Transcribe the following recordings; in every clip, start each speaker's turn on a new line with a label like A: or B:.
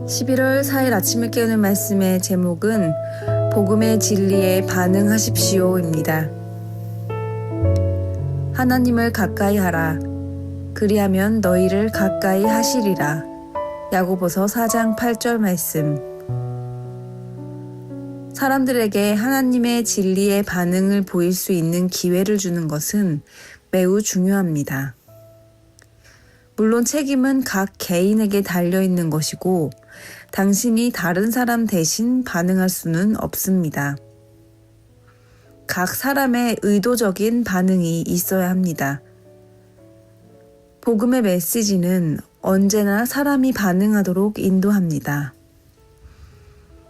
A: 11월 4일 아침을 깨우는 말씀의 제목은 복음의 진리에 반응하십시오입니다. 하나님을 가까이 하라. 그리하면 너희를 가까이 하시리라. 야고보서 4장 8절 말씀. 사람들에게 하나님의 진리에 반응을 보일 수 있는 기회를 주는 것은 매우 중요합니다. 물론 책임은 각 개인에게 달려있는 것이고 당신이 다른 사람 대신 반응할 수는 없습니다. 각 사람의 의도적인 반응이 있어야 합니다. 복음의 메시지는 언제나 사람이 반응하도록 인도합니다.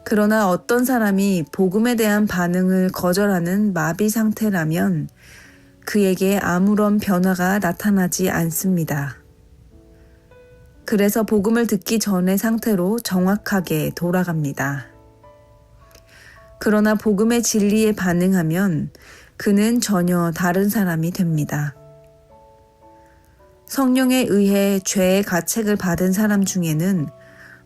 A: 그러나 어떤 사람이 복음에 대한 반응을 거절하는 마비 상태라면 그에게 아무런 변화가 나타나지 않습니다. 그래서 복음을 듣기 전의 상태로 정확하게 돌아갑니다. 그러나 복음의 진리에 반응하면 그는 전혀 다른 사람이 됩니다. 성령에 의해 죄의 가책을 받은 사람 중에는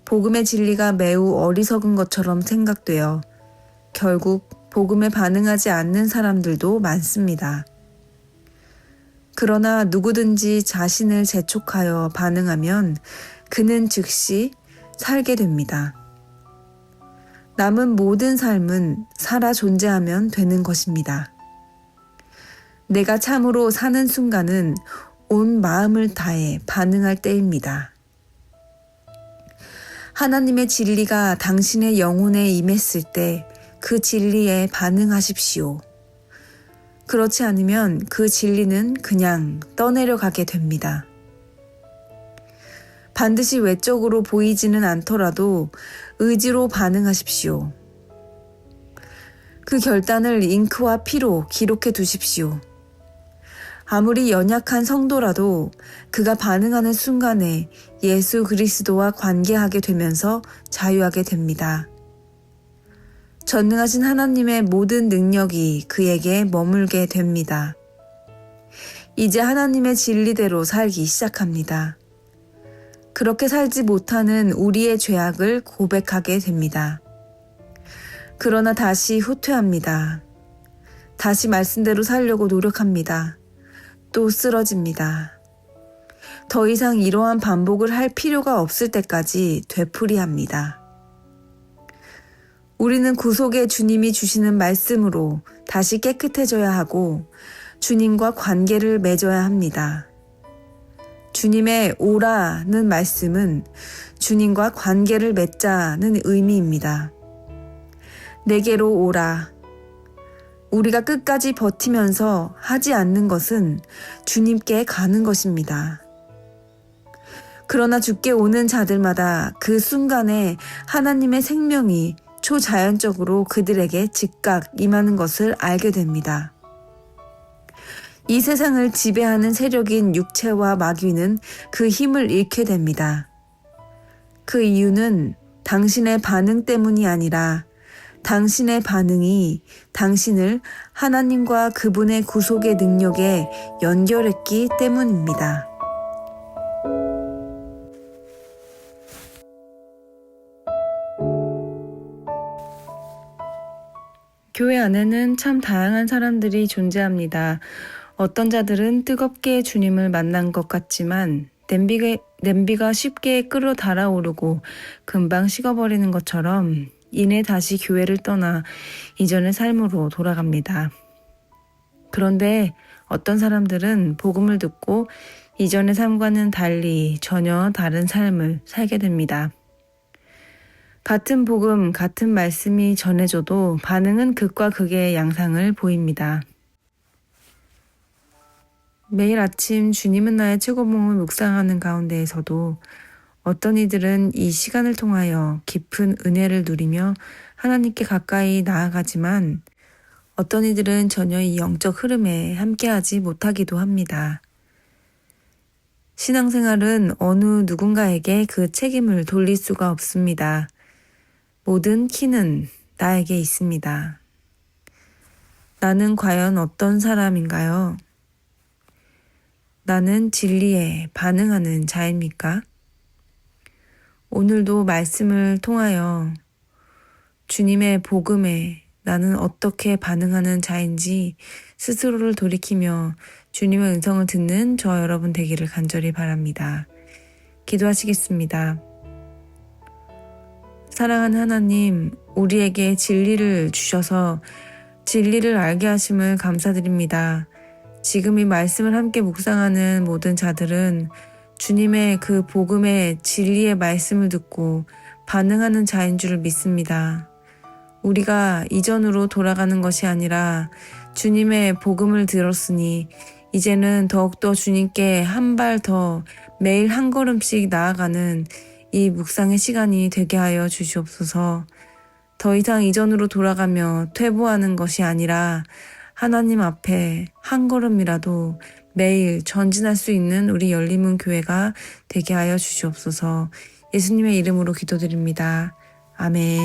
A: 복음의 진리가 매우 어리석은 것처럼 생각되어 결국 복음에 반응하지 않는 사람들도 많습니다. 그러나 누구든지 자신을 재촉하여 반응하면 그는 즉시 살게 됩니다. 남은 모든 삶은 살아 존재하면 되는 것입니다. 내가 참으로 사는 순간은 온 마음을 다해 반응할 때입니다. 하나님의 진리가 당신의 영혼에 임했을 때 그 진리에 반응하십시오. 그렇지 않으면 그 진리는 그냥 떠내려가게 됩니다. 반드시 외적으로 보이지는 않더라도 의지로 반응하십시오. 그 결단을 잉크와 피로 기록해 두십시오. 아무리 연약한 성도라도 그가 반응하는 순간에 예수 그리스도와 관계하게 되면서 자유하게 됩니다. 전능하신 하나님의 모든 능력이 그에게 머물게 됩니다. 이제 하나님의 진리대로 살기 시작합니다. 그렇게 살지 못하는 우리의 죄악을 고백하게 됩니다. 그러나 다시 후퇴합니다. 다시 말씀대로 살려고 노력합니다. 또 쓰러집니다. 더 이상 이러한 반복을 할 필요가 없을 때까지 되풀이합니다. 우리는 구속의 주님이 주시는 말씀으로 다시 깨끗해져야 하고 주님과 관계를 맺어야 합니다. 주님의 오라는 말씀은 주님과 관계를 맺자는 의미입니다. 내게로 오라. 우리가 끝까지 버티면서 하지 않는 것은 주님께 가는 것입니다. 그러나 주께 오는 자들마다 그 순간에 하나님의 생명이 초자연적으로 그들에게 즉각 임하는 것을 알게 됩니다. 이 세상을 지배하는 세력인 육체와 마귀는 그 힘을 잃게 됩니다. 그 이유는 당신의 반응 때문이 아니라 당신의 반응이 당신을 하나님과 그분의 구속의 능력에 연결했기 때문입니다. 교회 안에는 참 다양한 사람들이 존재합니다. 어떤 자들은 뜨겁게 주님을 만난 것 같지만 냄비가 쉽게 끓어 달아오르고 금방 식어버리는 것처럼 이내 다시 교회를 떠나 이전의 삶으로 돌아갑니다. 그런데 어떤 사람들은 복음을 듣고 이전의 삶과는 달리 전혀 다른 삶을 살게 됩니다. 같은 복음, 같은 말씀이 전해져도 반응은 극과 극의 양상을 보입니다. 매일 아침 주님은 나의 최고봉을 묵상하는 가운데에서도 어떤 이들은 이 시간을 통하여 깊은 은혜를 누리며 하나님께 가까이 나아가지만 어떤 이들은 전혀 이 영적 흐름에 함께하지 못하기도 합니다. 신앙생활은 어느 누군가에게 그 책임을 돌릴 수가 없습니다. 모든 키는 나에게 있습니다. 나는 과연 어떤 사람인가요? 나는 진리에 반응하는 자입니까? 오늘도 말씀을 통하여 주님의 복음에 나는 어떻게 반응하는 자인지 스스로를 돌이키며 주님의 음성을 듣는 저와 여러분 되기를 간절히 바랍니다. 기도하시겠습니다. 사랑하는 하나님, 우리에게 진리를 주셔서 진리를 알게 하심을 감사드립니다. 지금 이 말씀을 함께 묵상하는 모든 자들은 주님의 그 복음의 진리의 말씀을 듣고 반응하는 자인 줄 믿습니다. 우리가 이전으로 돌아가는 것이 아니라 주님의 복음을 들었으니 이제는 더욱더 주님께 한 발 더 매일 한 걸음씩 나아가는 이 묵상의 시간이 되게 하여 주시옵소서. 더 이상 이전으로 돌아가며 퇴보하는 것이 아니라 하나님 앞에 한 걸음이라도 매일 전진할 수 있는 우리 열림문 교회가 되게 하여 주시옵소서. 예수님의 이름으로 기도드립니다. 아멘.